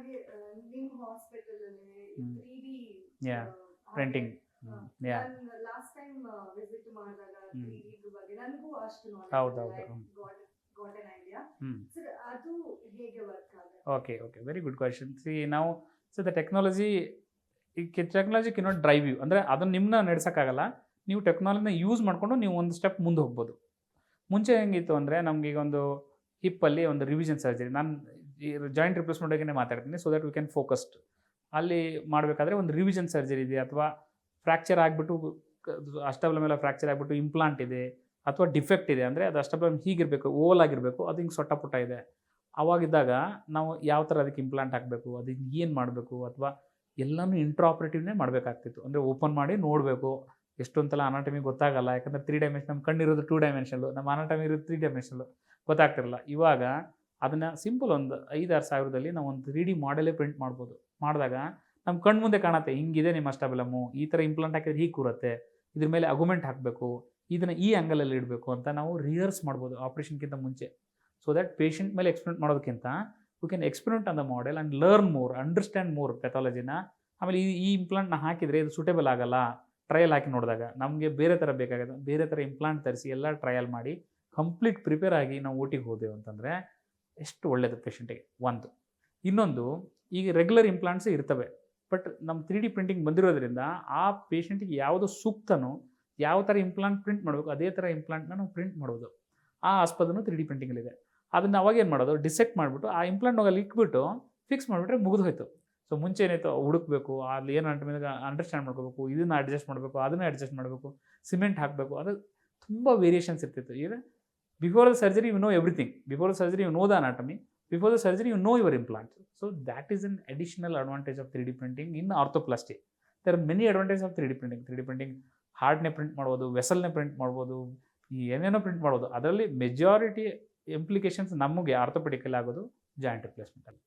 ಹಾಗೆ ನಿಮ್ಮ ಹಾಸ್ಪಿಟಲ್ ಅಲ್ಲಿ ಹ್ಮ್. 3D Yeah. ಪ್ರಿಂಟಿಂಗ್. ಯಾ ನಾನು ಲಾಸ್ಟ್ ಟೈಮ್ ವಿಸಿಟ್ ಮಾಡಿದಾಗ ಹ್ಮ್. 3D ಬಗ್ಗೆ ನನಗೂ ಅಷ್ಟು ಹೌದು, ನಾಲೆಜ್ ಹೌದು. Got an idea hmm. Sir. ಅದು ಹೇಗೆ ವರ್ಕ್ ಆಗುತ್ತೆ? Okay very good question. ನಾವು the technology technology cannot drive you, ಅಂದರೆ ಅದನ್ನು ನಿಮ್ಮನ್ನ ನಡೆಸೋಕ್ಕಾಗಲ್ಲ. ನೀವು ಟೆಕ್ನಾಲಜಿನ ಯೂಸ್ ಮಾಡಿಕೊಂಡು ನೀವು ಒಂದು ಸ್ಟೆಪ್ ಮುಂದೆ ಹೋಗ್ಬೋದು. ಮುಂಚೆ ಹೆಂಗಿತ್ತು ಅಂದರೆ ನಮ್ಗೆ ಈಗ ಒಂದು ಹಿಪ್ಪಲ್ಲಿ ಒಂದು ರಿವಿಷನ್ ಸರ್ಜರಿ, ನಾನು ಈ ಜಾಯಿಂಟ್ ರಿಪ್ಲೇಸ್ಮೆಂಟ್ ಬಗ್ಗೆ ಮಾತಾಡ್ತೀನಿ, so that we can focused. ಅಲ್ಲಿ ಮಾಡಬೇಕಾದ್ರೆ ಒಂದು ರಿವಿಷನ್ ಸರ್ಜರಿ ಇದೆ, ಅಥವಾ ಫ್ರ್ಯಾಕ್ಚರ್ ಆಗಿಬಿಟ್ಟು ಅಷ್ಟಬಲ ಮೇಲೆ ಫ್ರ್ಯಾಕ್ಚರ್ ಆಗಿಬಿಟ್ಟು ಇಂಪ್ಲಾಂಟ್ ಇದೆ, ಅಥವಾ ಡಿಫೆಕ್ಟ್ ಇದೆ, ಅಂದರೆ ಅದು ಅಷ್ಟಬಲ ಹೀಗಿರಬೇಕು, ಓವಲ್ ಆಗಿರಬೇಕು, ಅದು ಹಿಂಗೆ ಸೊಟ್ಟ ಪುಟ್ಟ ಇದೆ. ಅವಾಗಿದ್ದಾಗ ನಾವು ಯಾವ ಥರ ಅದಕ್ಕೆ ಇಂಪ್ಲಾಂಟ್ ಹಾಕಬೇಕು, ಅದಕ್ಕೆ ಏನು ಮಾಡಬೇಕು, ಅಥವಾ ಎಲ್ಲನೂ ಇಂಟ್ರಾಪರೇಟಿವ್ನೇ ಮಾಡಬೇಕಾಗ್ತಿತ್ತು. ಅಂದರೆ ಓಪನ್ ಮಾಡಿ ನೋಡಬೇಕು. ಎಷ್ಟೊಂದಲ್ಲ ಅನಾಟಮಿ ಗೊತ್ತಾಗಲ್ಲ, ಯಾಕಂದರೆ 3 ಡೈಮೆನ್ಷನ್, ನಮ್ಮ ಕಣ್ಣಿರೋದು 2 ಡೈಮೆನ್ಷನ್ಲು, ನಮ್ಮ ಅನಾಟಮಿ ಇರೋದು 3 ಡೈಮೆನ್ಷನ್ಲು, ಗೊತ್ತಾಗ್ತಿರಲ್ಲ. ಇವಾಗ ಅದನ್ನು ಸಿಂಪಲ್ ಒಂದು 5-6 ಸಾವಿರದಲ್ಲಿ ನಾವು ಒಂದು 3D ಮಾಡೆಲೇ ಪ್ರಿಂಟ್ ಮಾಡ್ಬೋದು. ಮಾಡಿದಾಗ ನಮ್ಮ ಕಣ್ಣು ಮುಂದೆ ಕಾಣುತ್ತೆ, ಹಿಂಗಿದೆ ನಿಮ್ಮ ಅಷ್ಟಬಲಮು, ಈ ಥರ ಇಂಪ್ಲಾಂಟ್ ಹಾಕಿದ್ರೆ ಹೀಗೆ ಕೂರುತ್ತೆ, ಇದ್ರ ಮೇಲೆ ಅಗುಮೆಂಟ್ ಹಾಕಬೇಕು, ಇದನ್ನು ಈ ಆ್ಯಂಗಲಲ್ಲಿ ಇಡಬೇಕು ಅಂತ ನಾವು ರಿಹರ್ಸ್ ಮಾಡ್ಬೋದು ಆಪ್ರೇಷನ್ಗಿಂತ ಮುಂಚೆ. ಸೊ ದಟ್ ಪೇಷಂಟ್ ಮೇಲೆ ಎಕ್ಸ್ಪೆರಿಮೆಂಟ್ ಮಾಡೋದಕ್ಕಿಂತ we can experiment on the model and learn more, understand more ಪೆಥಾಲಜಿನ. ಆಮೇಲೆ ಈ ಇಂಪ್ಲಾಂಟ್ನ ಹಾಕಿದರೆ ಇದು ಸೂಟೇಬಲ್ ಆಗಲ್ಲ, ಟ್ರಯಲ್ ಹಾಕಿ ನೋಡಿದಾಗ ನಮಗೆ ಬೇರೆ ಥರ ಬೇಕಾಗುತ್ತೆ, ಬೇರೆ ಥರ ಇಂಪ್ಲಾಂಟ್ ತರಿಸಿ ಎಲ್ಲ ಟ್ರಯಲ್ ಮಾಡಿ ಕಂಪ್ಲೀಟ್ ಪ್ರಿಪೇರ್ ಆಗಿ ನಾವು ಓಟಿಗೆ ಹೋದೆವು ಅಂತಂದರೆ ಎಷ್ಟು ಒಳ್ಳೆಯದು ಪೇಷಂಟಿಗೆ. ಒಂದು ಇನ್ನೊಂದು, ಈಗ ರೆಗ್ಯುಲರ್ ಇಂಪ್ಲಾಂಟ್ಸ್ ಇರ್ತವೆ, ಬಟ್ ನಮ್ಮ 3D ಪ್ರಿಂಟಿಂಗ್ ಬಂದಿರೋದ್ರಿಂದ ಆ ಪೇಷಂಟಿಗೆ ಯಾವುದು ಸೂಕ್ತನೋ, ಯಾವ ಥರ ಇಂಪ್ಲಾಂಟ್ ಪ್ರಿಂಟ್ ಮಾಡಬೇಕು ಅದೇ ಥರ ಇಂಪ್ಲಾಂಟ್ನ ನಾವು ಪ್ರಿಂಟ್ ಮಾಡ್ಬೋದು. ಆ ಆಸ್ಪದನು 3D ಪ್ರಿಂಟಿಂಗಲ್ಲಿದೆ. ಅದನ್ನು ಅವಾಗ ಏನು ಮಾಡೋದು, ಡಿಸೆಕ್ಟ್ ಮಾಡಿಬಿಟ್ಟು ಆ ಇಂಪ್ಲಾಂಟ್ ಅಲ್ಲಿ ಇಕ್ಬಿಟ್ಟು ಫಿಕ್ಸ್ ಮಾಡಿಬಿಟ್ರೆ ಮುಗಿದು ಹೋಯ್ತು. ಸೊ ಮುಂಚೆ ಏನಾಯಿತು, ಹುಡುಕ್ಬೇಕು, ಅಲ್ಲಿ ಏನು ಅಂಡರ್ಸ್ಟ್ಯಾಂಡ್ ಮಾಡ್ಕೋಬೇಕು, ಇದನ್ನು ಅಡ್ಜಸ್ಟ್ ಮಾಡಬೇಕು, ಅದನ್ನು ಅಡ್ಜಸ್ಟ್ ಮಾಡಬೇಕು, ಸಿಮೆಂಟ್ ಹಾಕಬೇಕು, ಅದು ತುಂಬ ವೇರಿಯೇಷನ್ಸ್ ಇರ್ತಿತ್ತು. ಈಗ before the surgery you know everything, before the surgery you know the anatomy, before the surgery you know your implants. So that is an additional advantage of 3D printing in arthroplasty. There are many advantage of 3D printing. 3D printing ಹಾರ್ಟ್ನೇ print ಮಾಡ್ಬೋದು, ವೆಸಲ್ನೇ print ಮಾಡ್ಬೋದು, ಏನೇನೋ print ಮಾಡ್ಬೋದು. ಅದರಲ್ಲಿ majority implications ನಮಗೆ ಆರ್ಥೋಪೆಡಿಕಲ್ಲಿ ಆಗೋದು joint ರಿಪ್ಲೇಸ್ಮೆಂಟಲ್ಲಿ.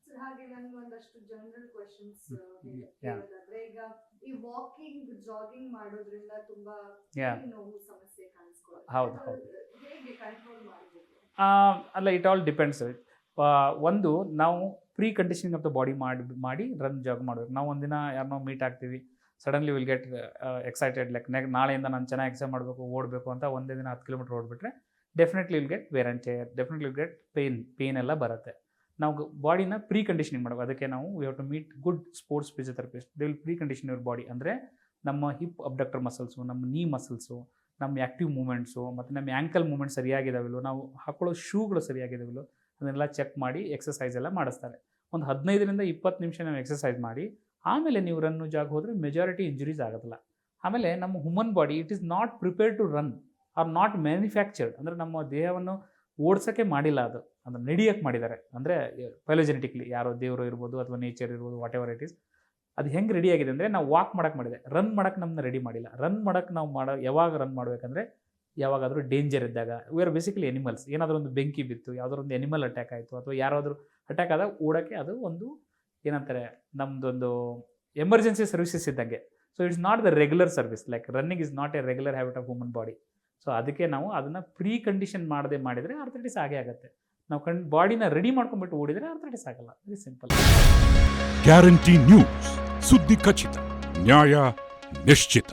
ಹಾಗೆ ನನಗೆ ಒಂದಷ್ಟು ಜನರಲ್ ಕ್ವೆಶ್ಚನ್ಸ್ ಹೇಳೋದಾದ್ರೆ, ಈಗ ಈ ವಾಕಿಂಗ್ ಜಾಗಿಂಗ್ ಮಾಡೋದ್ರಿಂದ ತುಂಬಾ ನೋವು ಸಮಸ್ಯೆ ಕಾಣಿಸ್ಕೊಳ್ಳುತ್ತೆ. ಹೌದು. ಹೇಗೆ ಕಂಟ್ರೋಲ್ ಮಾಡಬೇಕು? ಅಲ್ಲ, ಇಟ್ ಆಲ್ ಡಿಪೆಂಡ್ಸ್. ಒಂದು ನಾವು preconditioning of the body ಮಾಡಿ ರನ್ ಜಾಗ್ ಮಾಡಬೇಕು. ನಾವು ಒಂದಿನ ಯಾರನ್ನೋ ಮೀಟ್ ಆಗ್ತೀವಿ, suddenly will get excited, like ನಾಳೆಯಿಂದ ನಾನು ಚೆನ್ನಾಗಿ ಎಕ್ಸರ್ಸೈಸ್ ಮಾಡಬೇಕು, ಓಡಬೇಕು ಅಂತ ಒಂದೇ ದಿನ 10 ಕಿಲೋಮೀಟರ್ ಓಡಿಬಿಟ್ರೆ definitely will get wear and tear, definitely will get pain ಎಲ್ಲ ಬರುತ್ತೆ. ನಾವು ಬಾಡಿನ ಪ್ರೀ ಕಂಡೀಷನಿಂಗ್ ಮಾಡಬೇಕು. ಅದಕ್ಕೆ ನಾವು we have to meet good sports physiotherapist. They will precondition your body. ಅಂದರೆ ನಮ್ಮ ಹಿಪ್ ಅಬ್ಡಕ್ಟರ್ ಮಸಲ್ಸು, ನಮ್ಮ ನೀ ಮಸಲ್ಸು, ನಮ್ಮ ಆ್ಯಕ್ಟಿವ್ ಮೂಮೆಂಟ್ಸು, ಮತ್ತು ನಮ್ಮ ಆ್ಯಂಕಲ್ ಮೂಮೆಂಟ್ ಸರಿಯಾಗಿದ್ದಾವಿಲ್ಲೋ, ನಾವು ಹಾಕೊಳ್ಳೋ ಶೂಗಳು ಸರಿಯಾಗಿದ್ದಾವಿಲ್ಲೋ, ಅದನ್ನೆಲ್ಲ ಚೆಕ್ ಮಾಡಿ ಎಕ್ಸಸೈಸ್ ಎಲ್ಲ ಮಾಡಿಸ್ತಾರೆ. ಒಂದು 15ರಿಂದ 20 ನಿಮಿಷ ನಾವು ಎಕ್ಸಸೈಸ್ ಮಾಡಿ ಆಮೇಲೆ ನೀವು ರನ್ನು ಜಾಗ್ ಹೋದರೆ ಮೆಜಾರಿಟಿ ಇಂಜುರೀಸ್ ಆಗೋದಿಲ್ಲ. ಆಮೇಲೆ ನಮ್ಮ human body it is not prepare to run or not manufactured. ಅಂದರೆ ನಮ್ಮ ದೇಹವನ್ನು ಓಡಿಸೋಕ್ಕೆ ಮಾಡಿಲ್ಲ, ಅದು ಅಂದರೆ ನಡೆಯೋಕ್ಕೆ ಮಾಡಿದ್ದಾರೆ. ಅಂದರೆ ಫೈಲೋಜೆನೆಟಿಕ್ಲಿ ಯಾರೋ ದೇವರು ಇರ್ಬೋದು ಅಥವಾ ನೇಚರ್ ಇರ್ಬೋದು, ವಾಟ್ ಎವರ್ ಇಟ್ ಈಸ್, ಅದು ಹೆಂಗೆ ರೆಡಿ ಆಗಿದೆ ಅಂದರೆ ನಾವು ವಾಕ್ ಮಾಡೋಕ್ಕೆ ಮಾಡಿದೆ, ರನ್ ಮಾಡೋಕ್ಕೆ ನಮ್ಮನ್ನ ರೆಡಿ ಮಾಡಿಲ್ಲ. ರನ್ ಮಾಡೋಕ್ಕೆ ನಾವು ಯಾವಾಗ ರನ್ ಮಾಡಬೇಕಂದ್ರೆ ಯಾವಾಗಾದರೂ ಡೇಂಜರ್ ಇದ್ದಾಗ. We are basically animals. ಏನಾದರೂ ಒಂದು ಬೆಂಕಿ ಬಿತ್ತು, ಯಾವುದಾದ್ರು ಒಂದು ಎನಿಮಲ್ ಅಟ್ಯಾಕ್ ಆಯಿತು, ಅಥವಾ ಯಾರಾದರೂ ಅಟ್ಯಾಕ್ ಆದಾಗ ಓಡೋಕ್ಕೆ ಅದು ಒಂದು ಏನಂತಾರೆ, ನಮ್ಮದೊಂದು ಎಮರ್ಜೆನ್ಸಿ ಸರ್ವಿಸಸ್ ಇದ್ದಂಗೆ. So it's not the regular service, like running is not A regular habit of human body. So ಅದಕ್ಕೆ ನಾವು ಅದನ್ನು ಪ್ರೀ ಕಂಡೀಷನ್ ಮಾಡಿದರೆ ಆರ್ಥರೈಟಿಸ್ ಆಗೇ ಆಗುತ್ತೆ. ನಾವು ಬಾಡಿನ ರೆಡಿ ಮಾಡ್ಕೊಂಡ್ಬಿಟ್ಟು ಓಡಿದರೆ ಆರ್ಥರೈಟಿಸ್ ಆಗಲ್ಲ. Very simple. ಗ್ಯಾರಂಟಿ ನ್ಯೂಸ್, ಸುದ್ದಿ ಖಚಿತ, ನ್ಯಾಯ ನಿಶ್ಚಿತ.